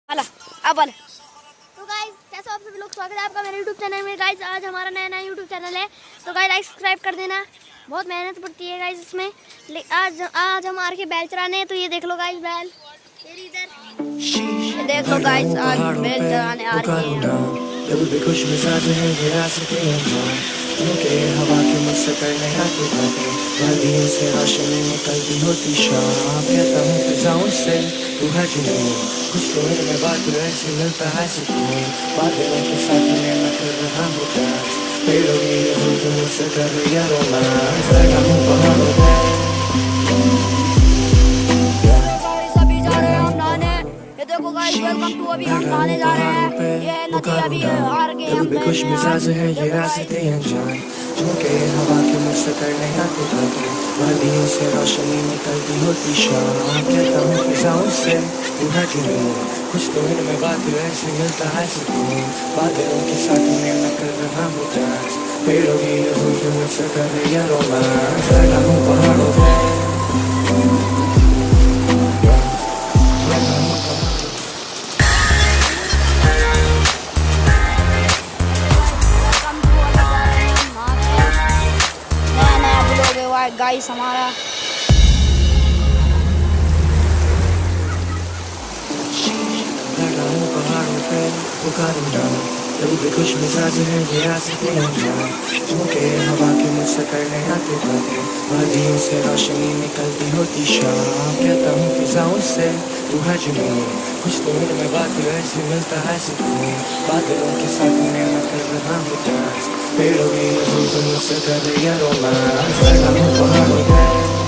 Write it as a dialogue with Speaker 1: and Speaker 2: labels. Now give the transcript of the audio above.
Speaker 1: वाला अब वाला। तो गाइस कैसे आप सभी लोग, स्वागत है आपका मेरे यूट्यूब चैनल में। गाइस आज हमारा नया यूट्यूब चैनल है, तो गाइस लाइक सब्सक्राइब कर देना। बहुत मेहनत पड़ती है गाइस इसमें। आज हम आर के बैल चराने हैं, तो ये देख लो गाइस बैल इधर देख लो गाइस, आज बैल चराने आ रहे हैं।
Speaker 2: भी खुश मिजाज है ये रास्ते के हवा के मुझसे करने आती बातें, वादियों से रोशनी निकलती होती शाम। कहता हूँ फिजाओं से तू है जुनून, कुछ तो में बात ऐसे मिलता है सुकून। बादलों के साथ मैं कर रहा हूँ डांस, पेड़ों की धूप मुझसे कर रही है रोमांस। लगा हूँ पहाड़ों पे
Speaker 1: देखो गाइस, वेलकम टू। अभी हम नहाने जा रहे हैं। ये नदी अभी हार गए हम।
Speaker 2: भी खुश मिजाज है ये रास्ते अनजान, झुमके हवा के मुझसे करने आते बातें, वादियों से रोशनी निकलती होती शाम। कहता हूँ फिजाओं से तू है जुनून, कुछ तो इनमें बात ऐसे मिलता है सुकून। बादलों के साथ मैं कर रहा हूँ डांस, पेड़ों की धूप मुझसे कर रही है रोमांस। लगा हूँ पहाड़ों पे
Speaker 1: गाइस हमारा
Speaker 2: पहाड़ों पे पुकारूं डाल, तभी भी खुश मिजाज है ये रास्ते अनजान, झुमके हवा के मुझसे करने आते बातें, वादियों से रोशनी निकलती होती शाम। कहता हूँ फिजाओं से तू है जुनून, कुछ तो इनमें बात ऐसे मिलता है सुकून। बादलों के साथ मैं कर रहा हूँ डांस, पेड़ों की धूप मुझसे कर रही है रोमांस। लगा हूँ पहाड़ों पे